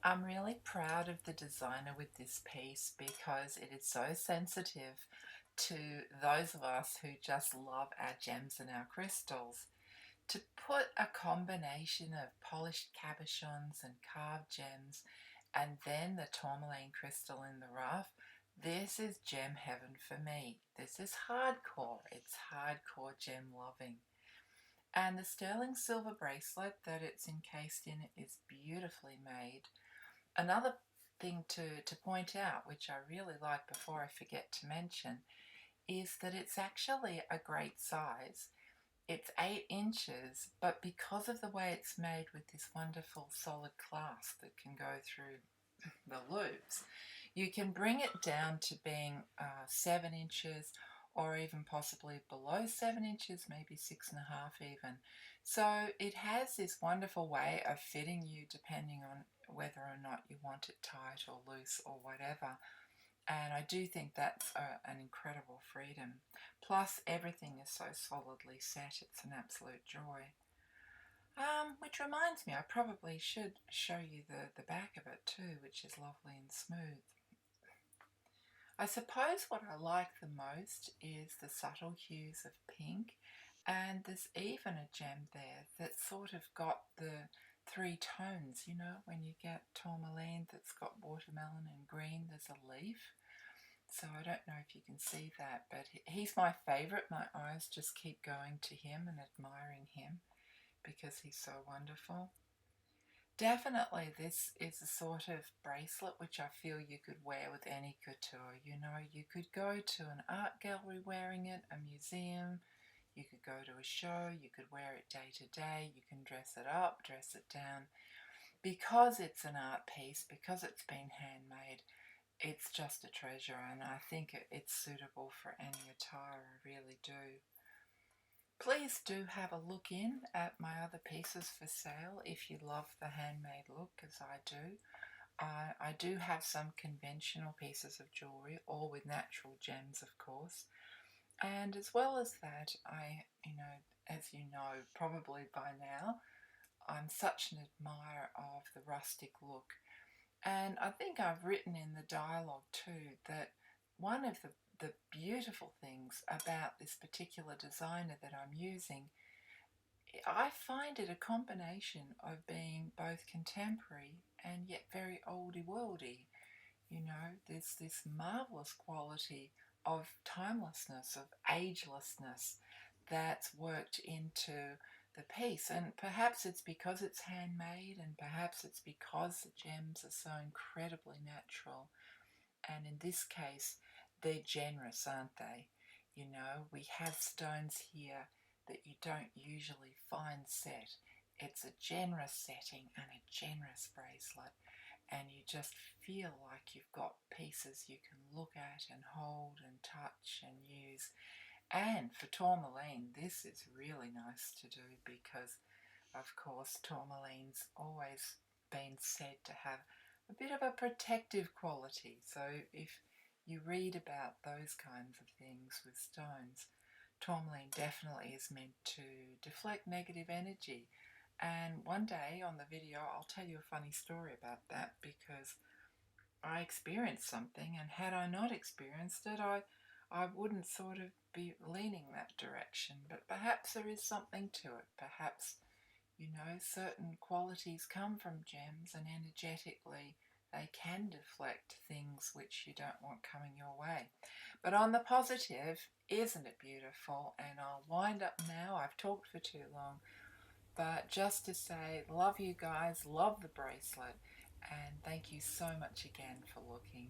I'm really proud of the designer with this piece because it is so sensitive to those of us who just love our gems and our crystals. To put a combination of polished cabochons and carved gems and then the tourmaline crystal in the rough, this is gem heaven for me. This is hardcore. It's hardcore gem loving. And the sterling silver bracelet that it's encased in is beautifully made. Another thing to point out, which I really like before I forget to mention, is that it's actually a great size. It's 8 inches, but because of the way it's made with this wonderful solid clasp that can go through the loops, you can bring it down to being 7 inches or even possibly below 7 inches, maybe 6.5 even. So it has this wonderful way of fitting you depending on whether or not you want it tight or loose or whatever. And I do think that's an incredible freedom. Plus, everything is so solidly set, it's an absolute joy. Which reminds me, I probably should show you the back of it too, which is lovely and smooth. I suppose what I like the most is the subtle hues of pink, and there's even a gem there that's sort of got the three tones, you know, when you get tourmaline that's got watermelon and green, there's a leaf. So I don't know if you can see that, but he's my favourite. My eyes just keep going to him and admiring him because he's so wonderful. Definitely this is a sort of bracelet which I feel you could wear with any couture. You know, you could go to an art gallery wearing it, a museum, you could go to a show, you could wear it day to day, you can dress it up, dress it down. Because it's an art piece, because it's been handmade, it's just a treasure, and I think it's suitable for any attire, I really do. Please do have a look in at my other pieces for sale if you love the handmade look as I do. I do have some conventional pieces of jewellery, all with natural gems of course, and as well as that, as you know probably by now, I'm such an admirer of the rustic look. And I think I've written in the dialogue too that one of the beautiful things about this particular designer that I'm using, I find it a combination of being both contemporary and yet very oldie worldy. You know, there's this marvelous quality of timelessness, of agelessness that's worked into the piece. And perhaps it's because it's handmade, and perhaps it's because the gems are so incredibly natural. And in this case, they're generous, aren't they? You know, we have stones here that you don't usually find set. It's a generous setting and a generous bracelet, and you just feel like you've got pieces you can look at and hold and touch and use. And for tourmaline, this is really nice to do because, of course, tourmaline's always been said to have a bit of a protective quality. So if you read about those kinds of things with stones, tourmaline definitely is meant to deflect negative energy. And one day on the video, I'll tell you a funny story about that because I experienced something, and had I not experienced it, I wouldn't sort of be leaning that direction. But perhaps there is something to it. Perhaps, you know, certain qualities come from gems, and energetically they can deflect things which you don't want coming your way. But on the positive, isn't it beautiful? And I'll wind up now. I've talked for too long. But just to say, love you guys, love the bracelet, and thank you so much again for looking.